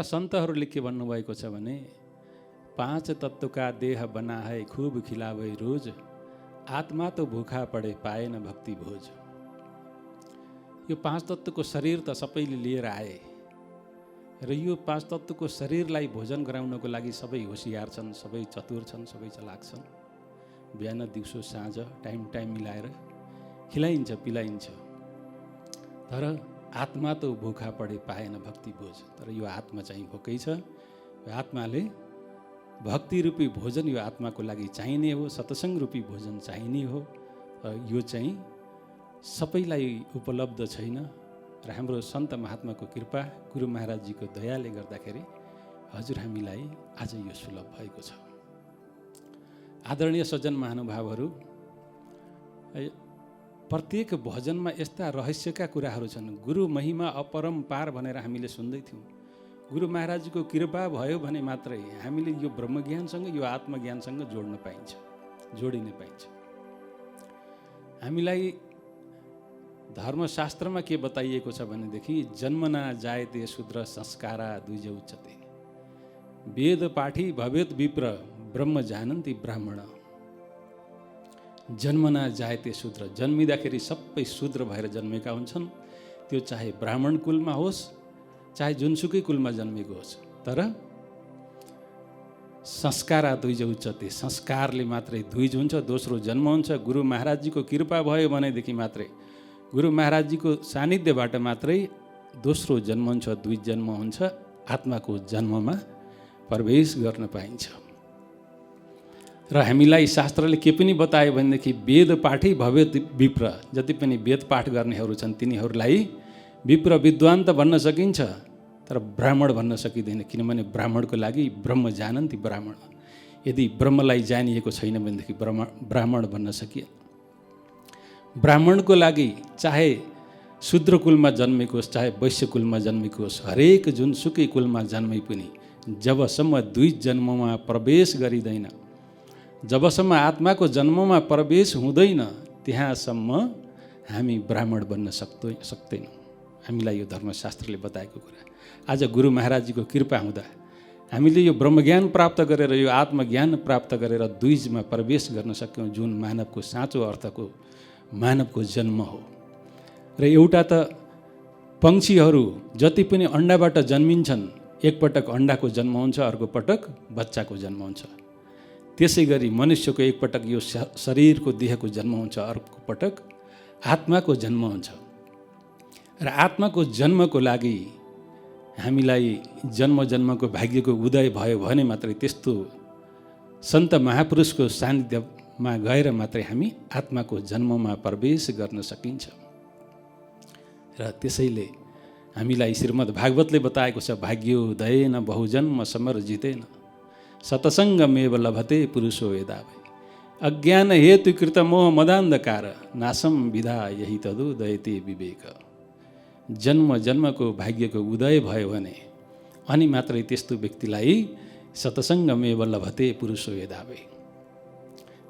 सन्तहरूले के भन्नुभएको छ भने, 5 तत्व का देह बना है खूब खिलावे रोज, आत्मा तो भूखा पड़े पाएन भक्ति भोज। यो 5 तत्वको शरीर त सबैले लिएर आए र यो 5 तत्वको शरीरलाई भोजन गराउनको लागि सबै होशियार छन्, सबै चतुर छन्, सबै चलाक छन्। बिहान दिउँसो साँझ टाइम मिलाएर खिलाइन्छ पिलाइन्छ। तर आत्मा त भूखा पढे पाएन भक्ति भोज। तर यो आत्मा चाहिँ भोकै छ। यो आत्माले भक्ति रूपी भोजन यो आत्माको लागि चाहिने हो, सत्सङ्ग रूपी भोजन चाहिने हो। यो चाहिँ सबैलाई उपलब्ध छैन र हाम्रो सन्त महात्माको कृपा, गुरु महाराजजीको दयाले गर्दाखेरि हजुर हामीलाई आज यो सुलभ भएको छ। आदरणीय सज्जन महानुभावहरू, प्रत्येक भजनमा यस्ता रहस्यका कुराहरू छन्। गुरु महिमा अपरम्पार भनेर हामीले सुन्दै थियौँ। गुरु महाराजको कृपा भयो भने मात्रै हामीले यो ब्रह्मज्ञानसँग यो आत्मज्ञानसँग जोडिन पाइन्छ। हामीलाई धर्मशास्त्रमा के बताइएको छ भनेदेखि, जन्मना जायते शूद्र संस्कारा द्विज उच्चते, वेद पाठी भवेत विप्र ब्रह्म जानन्ति ब्राह्मण। जन्मना जायते शूद्र, जन्मिँदाखेरि सबै शूद्र भएर जन्मेका हुन्छन्। त्यो चाहे ब्राह्मण कुलमा होस्, चाहे जुनसुकै कुलमा जन्मेको होस्। तर संस्कार द्विज उच्चते, संस्कारले मात्रै द्विज हुन्छ, दोस्रो जन्म हुन्छ। गुरु महाराजजीको कृपा भयो भनेदेखि मात्रै, गुरु महाराजजीको सानिध्यबाट मात्रै दोस्रो जन्म हुन्छ, द्विज जन्म हुन्छ। आत्माको जन्ममा प्रवेश गर्न पाइन्छ। र हामीलाई शास्त्रले के पनि बतायो भनेदेखि, वेद पाठी भवेत विप्र, जति पनि वेद पाठ गर्नेहरू छन् तिनीहरूलाई विप्र विद्वान त भन्न सकिन्छ, तर ब्राह्मण भन्न सकिँदैन। किनभने ब्राह्मणको लागि ब्रह्म जानन्ति ब्राह्मण। यदि ब्रह्मलाई जानिएको छैन भनेदेखि ब्राह्मण भन्न सकिएन। ब्राह्मणको लागि चाहे शूद्र कुलमा जन्मेको होस्, चाहे वैश्य कुलमा जन्मेको होस्, हरेक जुनसुकै कुलमा जन्मे पनि जबसम्म द्विज जन्ममा प्रवेश गरिँदैन, जबसम्म आत्माको जन्ममा प्रवेश हुँदैन, त्यहाँसम्म हामी ब्राह्मण बन्न सक्दैनौँ। हामीलाई यो धर्मशास्त्रले बताएको कुरा। आज गुरु महाराजजीको कृपा हुँदा हामीले यो ब्रह्मज्ञान प्राप्त गरेर, यो आत्मज्ञान प्राप्त गरेर द्विजमा प्रवेश गर्न सक्यौँ, जुन मानवको साँचो अर्थको मानवको जन्म हो। र एउटा त पक्षीहरू जति पनि अन्डाबाट जन्मिन्छन्, एकपटक अन्डाको जन्म हुन्छ, अर्को पटक बच्चाको जन्म हुन्छ। त्यसै गरी मनुष्यको एकपटक यो शरीरको देहको जन्म हुन्छ, अर्को पटक आत्माको जन्म हुन्छ। र आत्माको जन्मको लागि हामीलाई जन्मको भाग्यको उदय भयो भने मात्रै, त्यस्तो सन्त महापुरुषको सान्निध्यमा गएर मात्रै हामी आत्माको जन्ममा प्रवेश गर्न सकिन्छ। र त्यसैले हामीलाई श्रीमद् भागवतले बताएको छ, भाग्योदयेन बहुजन्म समर्जितेन सतसङ्गमेव लभते पुरुषो वेदावै, अज्ञान हेतु कृत मोह मदान्धकार नासम विधा यही तदुदयते विवेक। जन्मको भाग्यको उदय भयो भने अनि मात्रै त्यस्तो व्यक्तिलाई सतसङ्गमेव लभते पुरुषो वेदावै,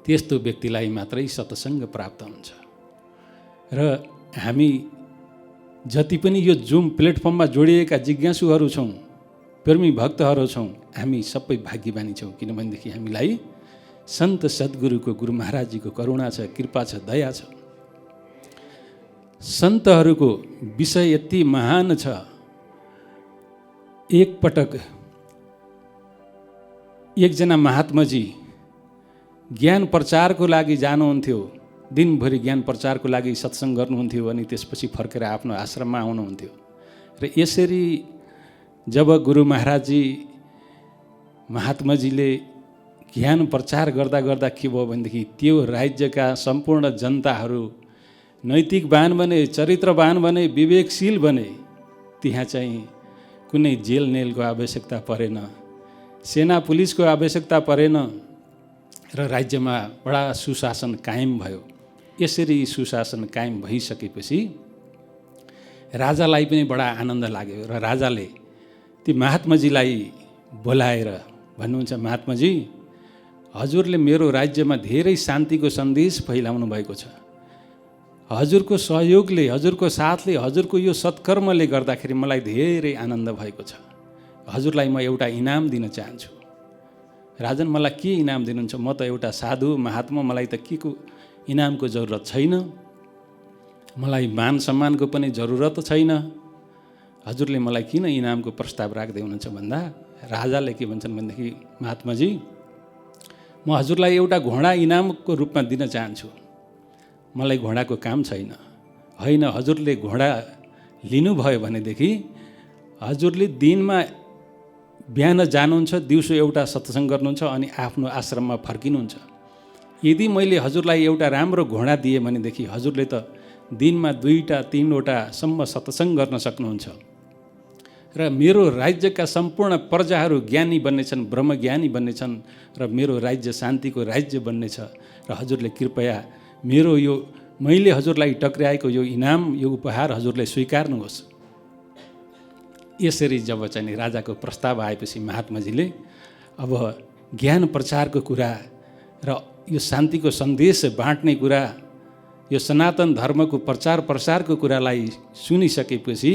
त्यस्तो व्यक्तिलाई मात्रै सतसङ्ग प्राप्त हुन्छ। र हामी जति पनि यो जुम प्लेटफर्ममा जोडिएका जिज्ञासुहरू छौँ, प्रेमी भक्तहरू छौँ, हामी सबै भाग्यवानी छौँ। किनभनेदेखि हामीलाई सन्त सद्गुरुको, गुरु महाराजजीको करुणा छ, कृपा छ, दया छ। सन्तहरूको विषय यति महान छ। एकपटक एकजना महात्माजी ज्ञान प्रचारको लागि जानुहुन्थ्यो। दिनभरि ज्ञान प्रचारको लागि सत्सङ्ग गर्नुहुन्थ्यो, अनि त्यसपछि फर्केर आफ्नो आश्रममा आउनुहुन्थ्यो। र यसरी जब गुरु महाराजजी महात्माजीले ज्ञान प्रचार गर्दा गर्दा के भयो भनेदेखि, त्यो राज्यका सम्पूर्ण जनताहरू नैतिकवान बने, चरित्रवान बने, विवेकशील बने। त्यहाँ चाहिँ कुनै जेल नेलको आवश्यकता परेन, सेना पुलिसको आवश्यकता परेन, र राज्यमा बडा सुशासन कायम भयो। यसरी सुशासन कायम भइसकेपछि राजालाई पनि बडा आनन्द लाग्यो। र राजाले ती महात्माजीलाई बोलाएर भन्नुहुन्छ, महात्माजी, हजुरले मेरो राज्यमा धेरै शान्तिको सन्देश फैलाउनु भएको छ। हजुरको सहयोगले, हजुरको साथले, हजुरको यो सत्कर्मले गर्दाखेरि मलाई धेरै आनन्द भएको छ। हजुरलाई म एउटा इनाम दिन चाहन्छु। राजन, मलाई के इनाम दिनुहुन्छ? म त एउटा साधु महात्मा, मलाई त के को इनामको जरुरत छैन, मलाई मान सम्मानको पनि जरुरत छैन। हजुरले मलाई किन इनामको प्रस्ताव राख्दै हुनुहुन्छ भन्दा राजाले के भन्छन् भनेदेखि, महात्माजी म हजुरलाई एउटा घोडा इनामको रूपमा दिन चाहन्छु, मलाई घोडाको काम छैन। होइन, हजुरले घोडा लिनुभयो भनेदेखि हजुरले दिनमा बिहान जानुहुन्छ, दिउँसो एउटा सत्सङ्ग गर्नुहुन्छ अनि आफ्नो आश्रममा फर्किनुहुन्छ। यदि मैले हजुरलाई एउटा राम्रो घोडा दिएँ भनेदेखि हजुरले त दिनमा 2-3वटासम्म सत्सङ्ग गर्न सक्नुहुन्छ र मेरो राज्यका सम्पूर्ण प्रजाहरू ज्ञानी बन्नेछन्, ब्रह्मज्ञानी बन्नेछन् र मेरो राज्य शान्तिको राज्य बन्नेछ। र हजुरले कृपया मेरो यो मैले हजुरलाई टक्राएको यो इनाम, यो उपहार हजुरले स्वीकार्नुहोस्। यसरी जब चाहिँ राजाको प्रस्ताव आएपछि महात्माजीले अब ज्ञान प्रचारको कुरा र यो शान्तिको सन्देश बाँड्ने कुरा, यो सनातन धर्मको प्रचार प्रसारको कुरालाई सुनिसकेपछि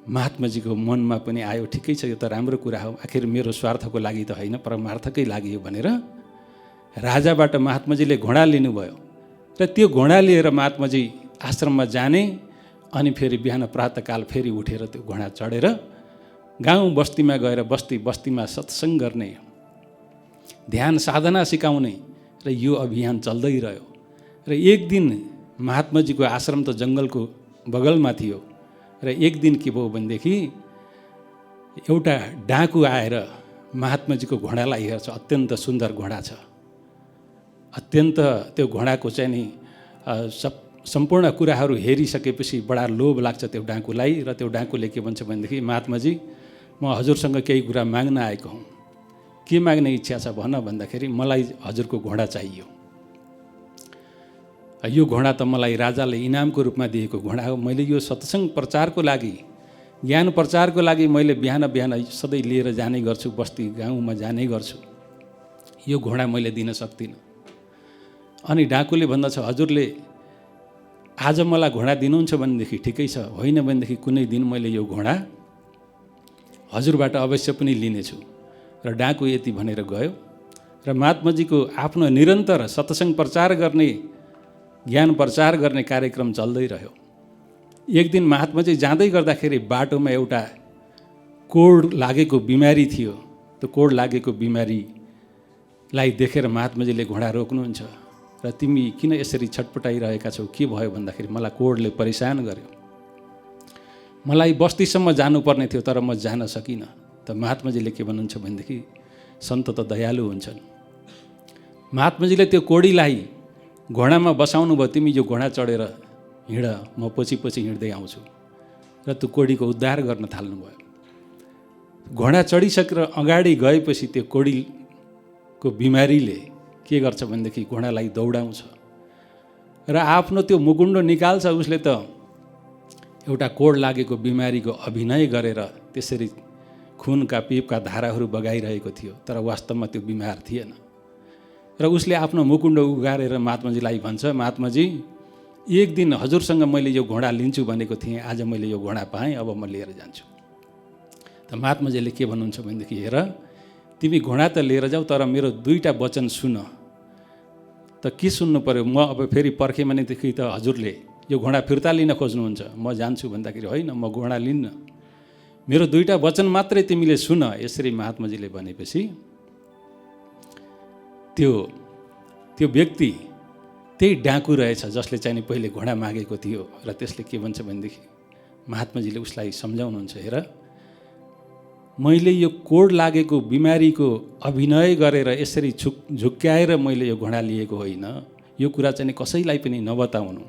महात्माजीको मनमा पनि आयो, ठिकै छ, यो त राम्रो कुरा हो, आखिर मेरो स्वार्थको लागि त होइन, परमार्थकै लागि हो भनेर राजाबाट महात्माजीले घोडा लिनुभयो। र त्यो घोडा लिएर महात्माजी आश्रममा जाने अनि फेरि बिहान प्रातःकाल फेरि उठेर त्यो घोडा चढेर गाउँ बस्तीमा गएर बस्तीमा सत्सङ्ग गर्ने, ध्यान साधना सिकाउने र यो अभियान चल्दै रह्यो। र एक दिन महात्माजीको आश्रम त जङ्गलको बगलमा थियो र एक दिन के भयो भनेदेखि एउटा डाकु आएर महात्माजीको घोडालाई हेर्छ। अत्यन्त सुन्दर घोडा छ, अत्यन्त त्यो घोडाको चाहिँ नि सम्पूर्ण कुराहरू हेरिसकेपछि बडा लोभ लाग्छ त्यो डाकुलाई। र त्यो डाकुले के भन्छ भनेदेखि, महात्माजी म हजुरसँग केही कुरा माग्न आएको हुँ, के माग्ने इच्छा छ भन भन्दाखेरि मलाई हजुरको घोडा चाहियो। यो घोडा त मलाई राजाले इनामको रूपमा दिएको घोडा हो, मैले यो सत्सङ्ग प्रचारको लागि, ज्ञान प्रचारको लागि मैले बिहान बिहान सधैँ लिएर जाने गर्छु, बस्ती गाउँमा जाने गर्छु, यो घोडा मैले दिन सक्दिनँ। अनि डाकुले भन्दछ, हजुरले आज मलाई घोडा दिनुहुन्छ भनेदेखि ठिकै छ, होइन भनेदेखि कुनै दिन मैले यो घोडा हजुरबाट अवश्य पनि लिनेछु। र डाकु यति भनेर गयो र महात्माजीको आफ्नो निरन्तर सत्सङ्ग प्रचार गर्ने, ज्ञान प्रचार गर्ने कार्यक्रम चल्दै रह्यो। एक दिन महात्माजी जाँदै गर्दाखेरि बाटोमा एउटा कोड लागेको बिमारी थियो। त्यो कोड लागेको बिमारीलाई देखेर महात्माजीले घोडा रोक्नुहुन्छ र तिमी किन यसरी छटपटाइरहेका छौ, के भयो भन्दाखेरि मलाई कोडले परेशान गर्यो, मलाई बस्तीसम्म जानुपर्ने थियो तर म जान सकिनँ। त महात्माजीले के भन्नुहुन्छ भनेदेखि, सन्त त दयालु हुन्छन्। महात्माजीले त्यो कोडीलाई घोडामा बसाउनु भयो, तिमी यो घोडा चढेर हिँड, म पछि पछि हिँड्दै आउँछु। र त्यो कोडीको उद्धार गर्न थाल्नुभयो। घोडा चढिसकेर अगाडि गएपछि त्यो कोडीको बिमारीले के गर्छ भनेदेखि घोडालाई दौडाउँछ र आफ्नो त्यो मुकुण्डो निकाल्छ। उसले त एउटा कोड लागेको बिमारीको अभिनय गरेर त्यसरी खुनका पिपका धाराहरू बगाइरहेको थियो, तर वास्तवमा त्यो बिमार थिएन। र उसले आफ्नो मुकुण्डो उगारेर महात्माजीलाई भन्छ, महात्माजी एक दिन हजुरसँग मैले यो घोडा लिन्छु भनेको थिएँ, आज मैले यो घोडा पाएँ, अब म लिएर जान्छु। त महात्माजीले के भन्नुहुन्छ भनेदेखि, हेर तिमी घोडा त लिएर जाऊ, तर मेरो 2टा वचन सुन। त के सुन्नु पर्यो? म अब फेरि पर्खेँ भनेदेखि त हजुरले यो घोडा फिर्ता लिन खोज्नुहुन्छ, म जान्छु भन्दाखेरि होइन, म घोडा लिन्न, मेरो 2टा वचन मात्रै तिमीले सुन। यसरी महात्माजीले भनेपछि त्यो व्यक्ति त्यही डाकु रहेछ जसले चाहिँ पहिले घोडा मागेको थियो। र त्यसले के भन्छ भनेदेखि महात्माजीले उसलाई सम्झाउनुहुन्छ, हेर मैले यो कोड लागेको बिमारीको अभिनय गरेर यसरी झुक्क्याएर मैले यो घोडा लिएको होइन, यो कुरा चाहिँ कसैलाई पनि नबताउनु।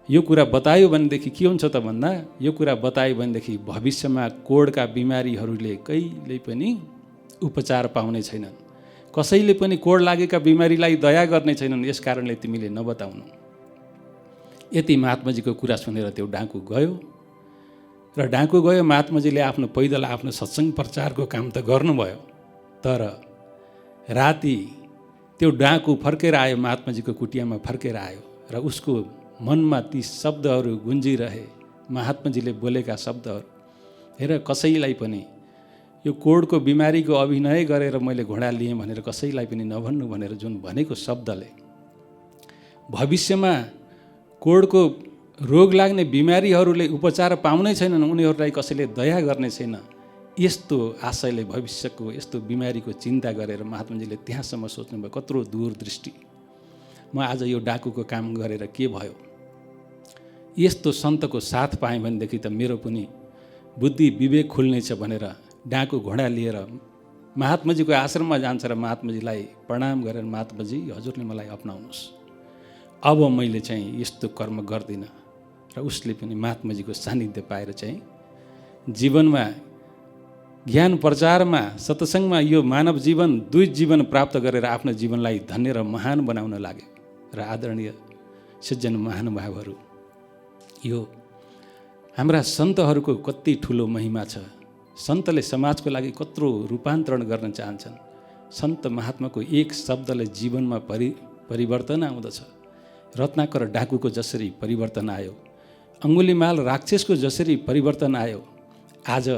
यो कुरा बतायो भनेदेखि के हुन्छ त भन्दा, यो कुरा बतायो भनेदेखि भविष्यमा कोडका बिमारीहरूले कहिल्यै पनि उपचार पाउने छैनन्, कसैले पनि कोड लागेका बिमारीलाई दया गर्ने छैनन्, यस कारणले तिमीले नबताउनु। यति महात्माजीको कुरा सुनेर त्यो डाकु गयो र डाकु गयो। महात्माजीले आफ्नो पैदल आफ्नो सत्सङ्ग प्रचारको काम त गर्नुभयो, तर राति त्यो डाकु फर्केर आयो, महात्माजीको कुटियामा फर्केर आयो र उसको मनमा ती शब्दहरू गुन्जिरहे, महात्माजीले बोलेका शब्दहरू, हेर कसैलाई पनि यो कोडको बिमारीको अभिनय गरेर मैले घोडा लिएँ भनेर कसैलाई पनि नभन्नु भनेर जुन भनेको शब्दले भविष्यमा कोडको रोग लाग्ने बिमारीहरूले उपचार पाउनै छैनन्, उनीहरूलाई कसैले दया गर्ने छैन, यस्तो आशयले भविष्यको यस्तो बिमारीको चिन्ता गरेर महात्माजीले त्यहाँसम्म सोच्नुभयो। कत्रो दूरदृष्टि। म आज यो डाकुको काम गरेर के भयो? यस्तो सन्तको साथ पाएँ भनेदेखि त मेरो पनि बुद्धि विवेक खुल्नेछ भनेर डाकु घोडा लिएर महात्माजीको आश्रममा जान्छ र महात्माजीलाई प्रणाम गरेर, महात्माजी हजुरले मलाई अपनाउनुहोस्, अब मैले चाहिँ यस्तो कर्म गर्दिनँ। र उसले पनि महात्माजीको सानिध्य पाएर चाहिँ जीवनमा ज्ञान प्रचारमा सत्सङ्गमा यो मानव जीवन दुई जीवन प्राप्त गरेर आफ्नो जीवनलाई धन्य र महान बनाउन लाग्यो। र आदरणीय सज्जन महानुभावहरू, यो हाम्रा सन्तहरूको कति ठुलो महिमा छ। सन्तले समाजको लागि कत्रो रूपान्तरण गर्न चाहन्छन्। सन्त महात्माको एक शब्दले जीवनमा परिवर्तन आउँदछ। रत्नाकर डाकुको जसरी परिवर्तन आयो, अङ्गुलीमाल राक्षसको जसरी परिवर्तन आयो, आज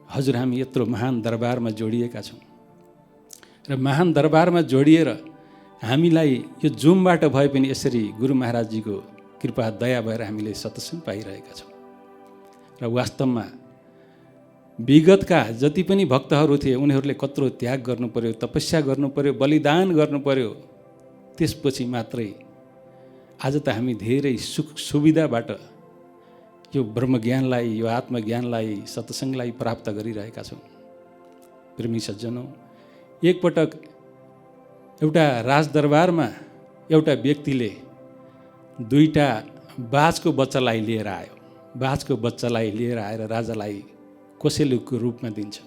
हजुर हामी यत्रो महान दरबारमा जोडिएका छौँ। र महान दरबारमा जोडिएर हामीलाई यो जुमबाट भए पनि यसरी गुरु महाराजजीको कृपा दया भएर हामीले सत्सङ्ग पाइरहेका छौँ। र वास्तवमा विगतका जति पनि भक्तहरू थिए उनीहरूले कत्रो त्याग गर्नु पर्यो, तपस्या गर्नु पर्यो, बलिदान गर्नु पर्यो। त्यसपछि मात्रै आज त हामी धेरै सुख सुविधाबाट यो ब्रह्मज्ञानलाई, यो आत्मज्ञानलाई, सत्सङ्गलाई प्राप्त गरिरहेका छौँ। प्रेमी सज्जनौ, एकपटक एउटा राजदरबारमा एउटा व्यक्तिले दुईटा बाजको बच्चालाई लिएर आयो। बाजको बच्चालाई लिएर आएर राजालाई कोसेलीको रूपमा दिन्छ।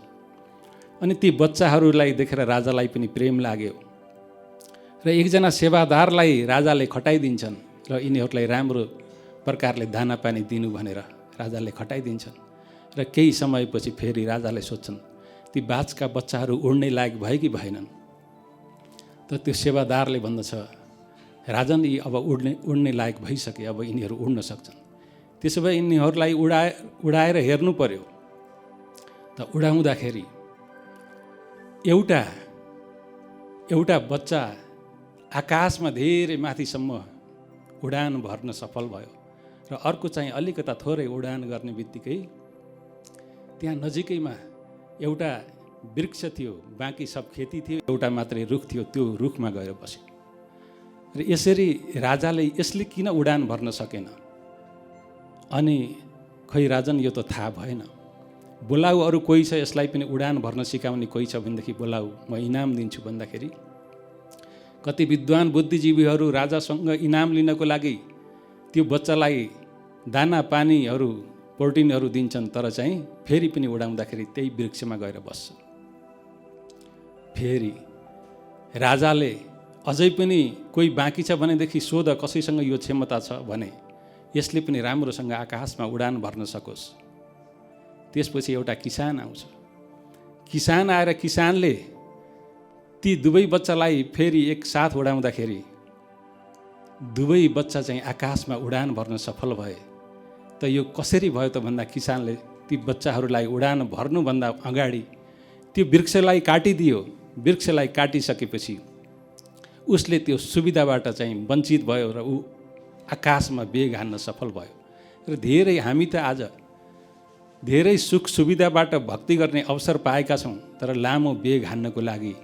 अनि ती बच्चाहरूलाई देखेर राजालाई पनि प्रेम लाग्यो र एकजना सेवादारलाई राजाले खटाइदिन्छन् र यिनीहरूलाई राम्रो प्रकारले दाना पानी दिनु भनेर राजाले खटाइदिन्छन्। र केही समयपछि फेरि राजाले सोध्छन् ती बाजका बच्चाहरू उड्ने लायक भए कि भएनन्? त त्यो सेवादारले भन्दछ, राजन यी अब उड्ने लायक भइसके, अब यिनीहरू उड्न सक्छन्। त्यसो भए यिनीहरूलाई उडाएर हेर्नु पर्यो। त उडाउँदाखेरि एउटा बच्चा आकाशमा धेरै माथिसम्म उडान भर्न सफल भयो र अर्को चाहिँ अलिकता थोरै उडान गर्ने बित्तिकै त्यहाँ नजिकैमा एउटा वृक्ष थियो, बाँकी सब खेती थियो, एउटा मात्रै रुख थियो, त्यो रुखमा गएर बस्यो। र यसरी राजाले यसले किन उडान भर्न सकेन? अनि खै राजन यो त थाहा भएन, बोलाऊ अरू कोही छ यसलाई पनि उडान भर्न सिकाउने कोही छ भनेदेखि बोलाऊ, म इनाम दिन्छु भन्दाखेरि कति विद्वान बुद्धिजीवीहरू राजासँग इनाम लिनको लागि त्यो बच्चालाई दाना पानीहरू प्रोटिनहरू दिन्छन्, तर चाहिँ फेरि पनि उडाउँदाखेरि त्यही वृक्षमा गएर बस्छ। फेरि राजाले अझै पनि कोही बाँकी छ भनेदेखि सोध, कसैसँग यो क्षमता छ भने यसले पनि राम्रोसँग आकाशमा उडान भर्न सकोस्। त्यसपछि एउटा किसान आउँछ। किसान आएर किसानले ती दुवै बच्चालाई फेरि एकसाथ उडाउँदाखेरि दुवै बच्चा चाहिँ आकाशमा उडान भर्न सफल भए। त यो कसरी भयो त भन्दा किसानले ती बच्चाहरूलाई उडान भर्नुभन्दा अगाडि त्यो वृक्षलाई काटिदियो। वृक्षलाई काटिसकेपछि उसले त्यो सुविधाबाट चाहिँ वञ्चित भयो र ऊ आकाशमा बेग हान्न सफल भयो। र धेरै हामी त आज धेरै सुख सुविधाबाट भक्ति गर्ने अवसर पाएका छौँ, तर लामो बेग हान्नको लागि,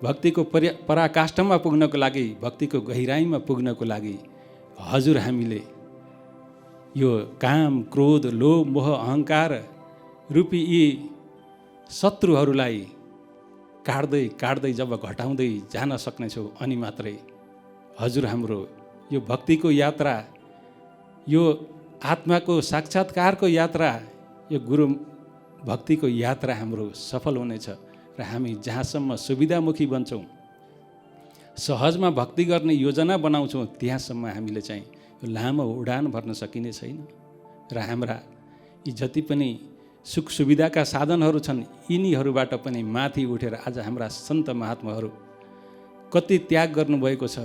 भक्तिको पराकाष्ठमा पुग्नको लागि, भक्तिको गहिराइमा पुग्नको लागि हजुर हामीले यो काम, क्रोध, लोभ, मोह, अहङ्कार रूपी यी शत्रुहरूलाई काट्दै काट्दै जब घटाउँदै जान सक्नेछौँ अनि मात्रै हजुर हाम्रो यो भक्तिको यात्रा, यो आत्माको साक्षात्कारको यात्रा, यो गुरु भक्तिको यात्रा हाम्रो सफल हुनेछ। र हामी जहाँसम्म सुविधामुखी बन्छौँ, सहजमा भक्ति गर्ने योजना बनाउँछौँ, त्यहाँसम्म हामीले चाहिँ यो लामो उडान भर्न सकिने छैन। र हाम्रा यी जति पनि सुख सुविधाका साधनहरू छन्, यिनीहरूबाट पनि माथि उठेर आज हाम्रा सन्त महात्माहरू कति त्याग गर्नुभएको छ।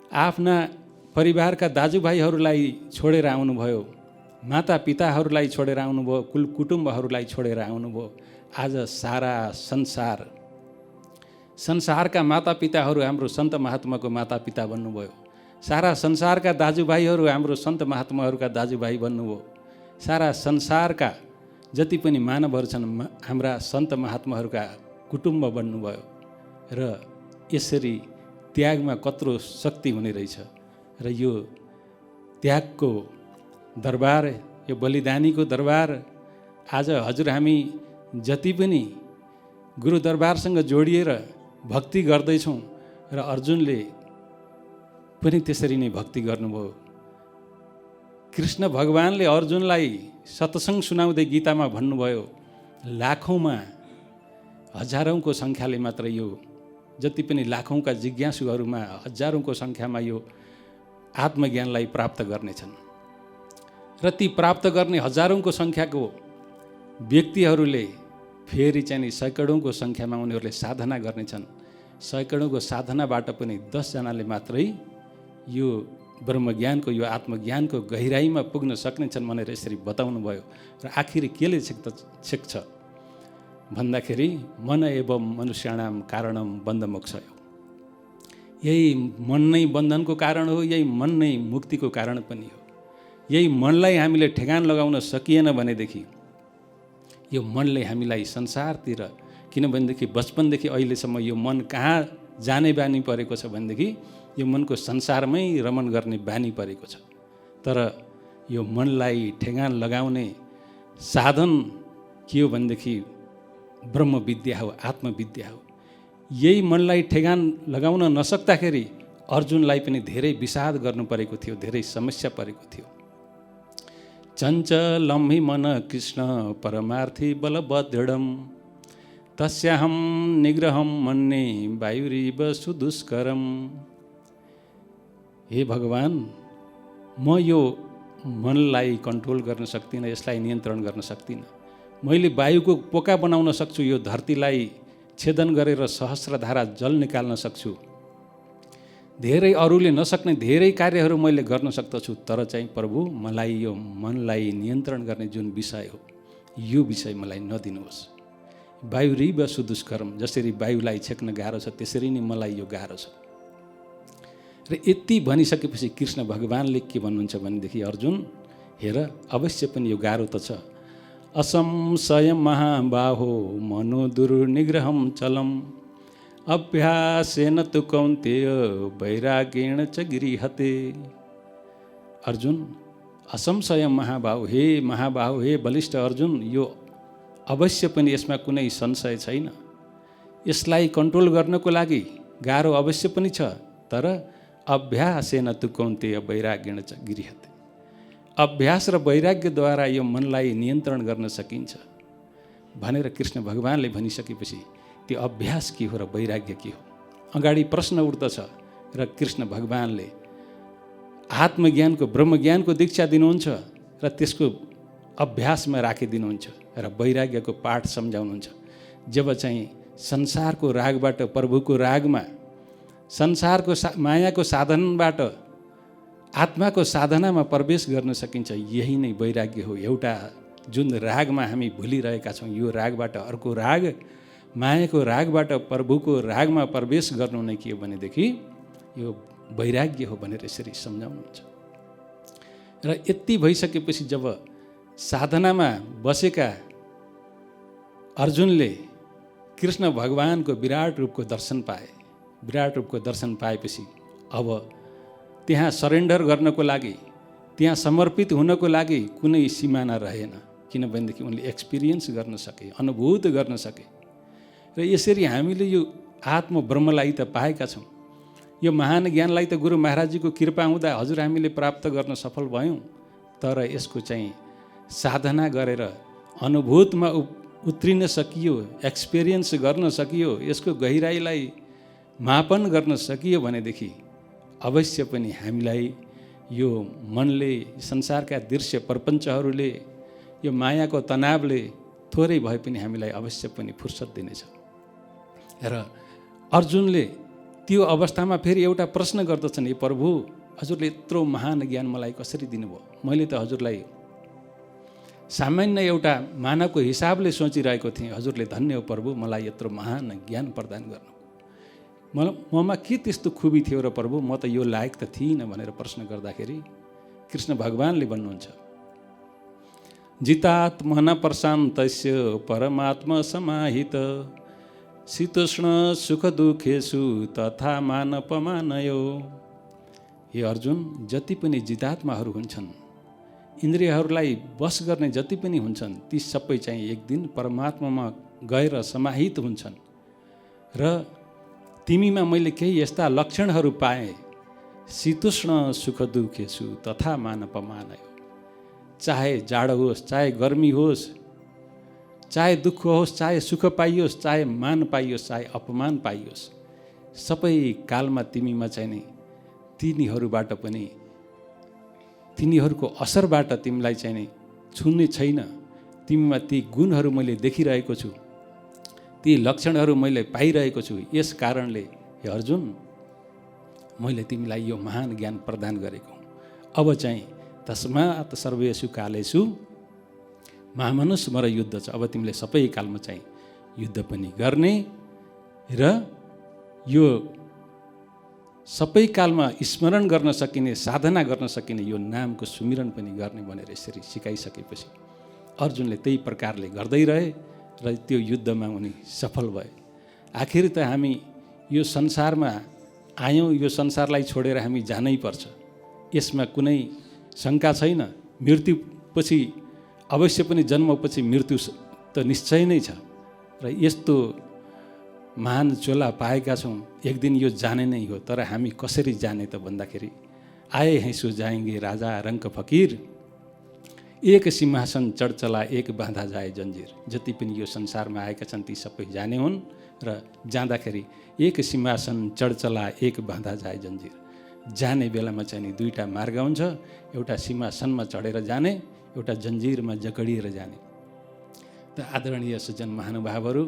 आफ्ना परिवारका दाजुभाइहरूलाई छोडेर आउनुभयो, माता पिताहरूलाई छोडेर आउनुभयो, कुल कुटुम्बहरूलाई छोडेर आउनुभयो। आज सारा संसारका मातापिताहरू हाम्रो सन्त महात्माको मातापिता बन्नुभयो। सारा संसारका दाजुभाइहरू हाम्रो सन्त महात्माहरूका दाजुभाइ बन्नुभयो। सारा संसारका जति पनि मानवहरू छन् हाम्रा सन्त महात्माहरूका कुटुम्ब बन्नुभयो। र यसरी त्यागमा कत्रो शक्ति हुने रहेछ। र यो त्यागको दरबार, यो बलिदानीको दरबार आज हजुर हामी जति पनि गुरु दरबारसँग जोडिएर भक्ति गर्दैछौँ र अर्जुनले पनि त्यसरी नै भक्ति गर्नुभयो। कृष्ण भगवानले अर्जुनलाई सत्सङ्ग सुनाउँदै गीतामा भन्नुभयो, लाखौँमा हजारौँको सङ्ख्याले मात्र यो जति पनि लाखौँका जिज्ञासुहरूमा हजारौँको सङ्ख्यामा यो आत्मज्ञानलाई प्राप्त गर्नेछन्। र ती प्राप्त गर्ने हजारौँको सङ्ख्याको व्यक्तिहरूले फेरि चाहिँ सैकडौँको सङ्ख्यामा उनीहरूले साधना गर्नेछन्। सैकडौँको साधनाबाट पनि 10 जनाले मात्रै यो ब्रह्मज्ञानको, यो आत्मज्ञानको गहिराइमा पुग्न सक्नेछन् भनेर यसरी बताउनु भयो। र आखिरी केले छेक्छ भन्दाखेरि मन एवं मनुष्याणाम कारणम बन्धमोक्ष। यही मन नै बन्धनको कारण हो, यही मन नै मुक्तिको कारण पनि हो। यही मनलाई हामीले ठेगान लगाउन सकिएन भनेदेखि, यो मनले हामीलाई संसारतिर, किनभनेदेखि बचपनदेखि अहिलेसम्म यो मन कहाँ जाने बानी परेको छ भनेदेखि यो मनको संसारमै रमण गर्ने बानी परेको छ। तर यो मनलाई ठेगान लगाउने साधन के हो भनेदेखि ब्रह्मविद्या हो, आत्मविद्या हो। यही मनलाई ठेगान लगाउन नसक्दाखेरि अर्जुनलाई पनि धेरै विषाद गर्नु परेको थियो, धेरै समस्या परेको थियो। चञ्चलं हि मन कृष्ण परमार्थी बलवदृढं तस्याहं निग्रहं मन्ये वायुरिव सुदुष्करम। हे भगवान, म यो मनलाई कन्ट्रोल गर्न सक्दिनँ, यसलाई नियन्त्रण गर्न सक्दिनँ। मैले वायुको पोका बनाउन सक्छु, यो धरतीलाई छेदन गरेर सहस्रधारा जल निकाल्न सक्छु। धेरै अरूले नसक्ने धेरै कार्यहरू मैले गर्न सक्दछु। तर चाहिँ प्रभु, मलाई यो मनलाई नियन्त्रण गर्ने जुन विषय हो, यो विषय मलाई नदिनुहोस्। वायुरिव सुदुष्करम, जसरी वायुलाई छेक्न गाह्रो छ त्यसरी नै मलाई यो गाह्रो छ। र यति भनिसकेपछि कृष्ण भगवानले के भन्नुहुन्छ भनेदेखि, अर्जुन हेर, अवश्य पनि यो गाह्रो त छ। असंशय महाबाहो मनो दुर्निग्रहं चलम अभ्यासेन तु कौन्तेय वैराग्येण च गृह्यते। अर्जुन, असंशय महाबाहो, हे महाबाहो, हे बलिष्ठ अर्जुन, यो अवश्य पनि यसमा कुनै संशय छैन। यसलाई कन्ट्रोल गर्नको लागि गाह्रो अवश्य पनि छ। तर अभ्यासेन तु कौन्तेय वैराग्येण च गृह्यते। अभ्यास र वैराग्यद्वारा यो मनलाई नियन्त्रण गर्न सकिन्छ भनेर कृष्ण भगवानले भनिसकेपछि त्यो अभ्यास के हो र वैराग्य के हो, अगाडि प्रश्न उठ्दछ। र कृष्ण भगवानले आत्मज्ञानको, ब्रह्मज्ञानको दीक्षा दिनुहुन्छ र त्यसको अभ्यासमा राखिदिनुहुन्छ र वैराग्यको पाठ सम्झाउनुहुन्छ। जब चाहिँ संसारको रागबाट प्रभुको रागमा, संसारको मायाको साधनबाट आत्माको साधनामा प्रवेश गर्न सकिन्छ, यही नै वैराग्य हो। एउटा जुन रागमा हामी भुलिरहेका छौँ, यो रागबाट अर्को राग, मायाको रागबाट प्रभुको रागमा प्रवेश गर्नु नै के हो भनेदेखि यो वैराग्य हो भनेर यसरी सम्झाउनुहुन्छ। र यति भइसकेपछि जब साधनामा बसेका अर्जुनले कृष्ण भगवानको विराट रूपको दर्शन पाए। विराट रूपको दर्शन पाएपछि अब त्यहाँ सरेन्डर गर्नको लागि, त्यहाँ समर्पित हुनको लागि कुनै सिमाना रहेन, किनभनेदेखि उनले एक्सपिरियन्स गर्न सके, अनुभूत गर्न सके। र यसरी हामीले यो आत्म ब्रह्मलाई त पाएका छौँ। यो महान ज्ञानलाई त गुरु महाराजजीको कृपा हुँदा हजुर हामीले प्राप्त गर्न सफल भयौँ। तर यसको चाहिँ साधना गरेर अनुभूतमा उत्रिन सकियो, एक्सपिरियन्स गर्न सकियो, यसको गहिराइलाई मापन गर्न सकियो भनेदेखि अवश्य पनि हामीलाई यो मनले, संसारका दृश्य प्रपञ्चहरूले, यो मायाको तनावले थोरै भए पनि हामीलाई अवश्य पनि फुर्सद दिनेछ। र अर्जुनले त्यो अवस्थामा फेरि एउटा प्रश्न गर्दछन्, हे प्रभु, हजुरले यत्रो महान ज्ञान मलाई कसरी दिनुभयो? मैले त हजुरलाई सामान्य एउटा मानवको हिसाबले सोचिरहेको थिएँ, हजुरले धन्य हो प्रभु मलाई यत्रो महान ज्ञान प्रदान गर्नु। ममा के त्यस्तो खुबी थियो र प्रभु, म त यो लायक त थिइनँ भनेर प्रश्न गर्दाखेरि कृष्ण भगवानले भन्नुहुन्छ, जितात्मन प्रशान्तस्य परमात्मा समाहित शीतोष्ण सुख दुखेषु तथा मानपमानयो। हे अर्जुन, जति पनि जितात्माहरू हुन्छन्, इन्द्रियहरूलाई वश गर्ने जति पनि हुन्छन्, ती सबै चाहिँ एक दिन परमात्मामा गएर समाहित हुन्छन्। र तिमीमा मैले केही यस्ता लक्षणहरू पाएँ, शीतोष्ण सुख दुखेषु तथा मानपमानयो। चाहे जाडो होस्, चाहे गर्मी होस्, चाहे दुःख होस्, चाहे सुख पाइयोस्, चाहे मान पाइयोस्, चाहे अपमान पाइयोस्, सबै कालमा तिमीमा चाहिँ नि तिनीहरूबाट पनि तिनीहरूको असरबाट तिमीलाई चाहिँ नि छुन्ने छैन। तिमीमा ती गुणहरू मैले देखिरहेको छु, ती लक्षणहरू मैले पाइरहेको छु। यस कारणले हे अर्जुन, मैले तिमीलाई यो महान ज्ञान प्रदान गरेको। अब चाहिँ तस्मात् सर्वेषु कालेषु महामनुष्यमर युद्ध छ। अब तिमीले सबै कालमा चाहिँ युद्ध पनि गर्ने र यो सबै कालमा स्मरण गर्न सकिने, साधना गर्न सकिने यो नामको सुमिरन पनि गर्ने भनेर यसरी सिकाइसकेपछि अर्जुनले त्यही प्रकारले गर्दै रहे र त्यो युद्धमा उनी सफल भए। आखिर त हामी यो संसारमा आयौँ, यो संसारलाई छोडेर हामी जानै पर्छ, यसमा कुनै शङ्का छैन। मृत्युपछि अवश्य पनि जन्मपछि मृत्यु त निश्चय नै छ र यस्तो महान चोला पाएका छौँ, एक दिन यो जाने नै हो। तर हामी कसरी जाने त भन्दाखेरि, आए हैं सो जाएंगे राजा रङ्क फकीर, एक सिंहासन चढ चला एक बाँधा जाए जन्जिर। जति पनि यो संसारमा आएका छन् ती सबै जाने हुन् र जाँदाखेरि एक सिंहासन चढ चला एक बाँधा जाए जन्जिर। जाने बेलामा चाहिँ नि दुईवटा मार्ग हुन्छ, एउटा सिंहासनमा चढेर जाने, एउटा जन्जिरमा जकडिएर जाने। त आदरणीय सज्जन महानुभावहरू,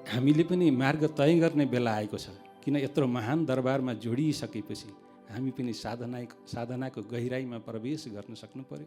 हामीले पनि मार्ग तय गर्ने बेला आएको छ। किन यत्रो महान दरबारमा जोडिसकेपछि हामी पनि साधनाको गहिराइमा प्रवेश गर्न सक्नु पर्यो।